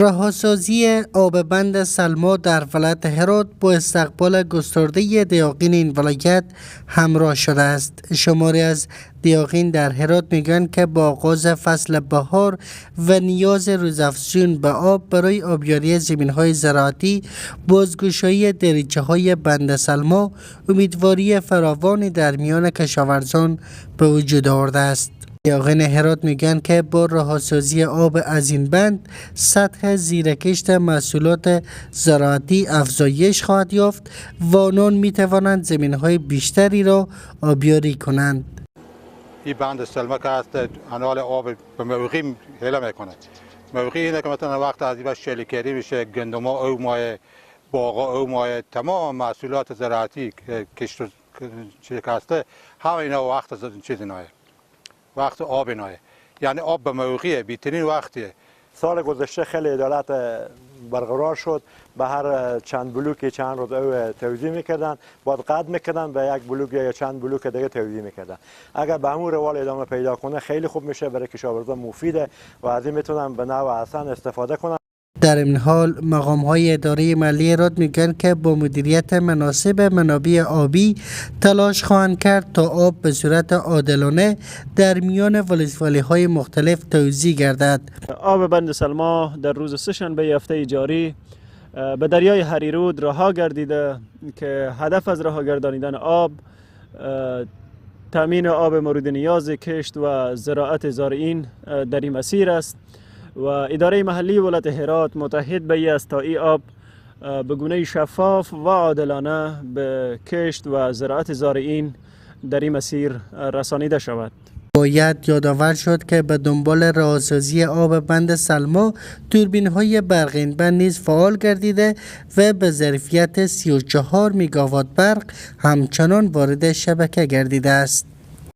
رهاسازی آب بند سلما در ولایت هرات با استقبال گسترده دیاقین این ولایت همراه شده است. شماری از دیاقین در هرات میگویند که با آغاز فصل بهار و نیاز روزافزون به آب برای آبیاری زمین‌های زراعتی، بازگشایی دریچه‌های بند سلما، امیدواری فراوانی در میان کشاورزان به وجود آورده است. دیاقین هرات میگن که با رهاسازی آب از این بند سطح زیرکشت محصولات زراعتی افزایش خواهد یافت و آنان میتوانند زمینهای بیشتری را آبیاری کنند. این بند سلما که هست انال آب به موقع حیله میکنه. موقعی اینه که مثلا وقت از این شلیکری میشه، گندما او مایه، باغا او مایه، تمام محصولات زراعتی کشت که هسته همه اینا وقت چیز نایه، وقت آب نایه، یعنی آب به موقع بیترین وقتیه. سال گذشته خیلی عدالت برقرار شد، به هر چند بلوکی چند روز او توزیع میکردن، بعد قطع میکردن به یک بلوک یا چند بلوک دیگه توزیع میکردن. اگر به همون روال ادامه پیدا کنه خیلی خوب میشه، برای کشاورزان مفیده و از این میتونن به نحو احسن استفاده کنن. در این حال مقام‌های اداره محلی هرات میگن که با مدیریت مناسب منابع آبی تلاش خواهند کرد تا آب به صورت عادلانه در میان ولسوالی‌های مختلف توزیع گردد. آب بند سلما در روز سه‌شنبه هفته جاری به دریای هریرود رها گردیده که هدف از رها گردانیدن آب تامین آب مورد نیاز کشت و زراعت زارعین در این مسیر است و اداره محلی ولایت هرات متحد به این است تا این آب به گونه شفاف و عادلانه به کشت و زراعت زارعین در این مسیر رسانیده شود. باید یادآور شد که به دنبال رهاسازی آب بند سلما توربین‌های برق بند نیز فعال گردیده و به ظرفیت 34 میگاوات برق همچنان وارد شبکه گردیده است.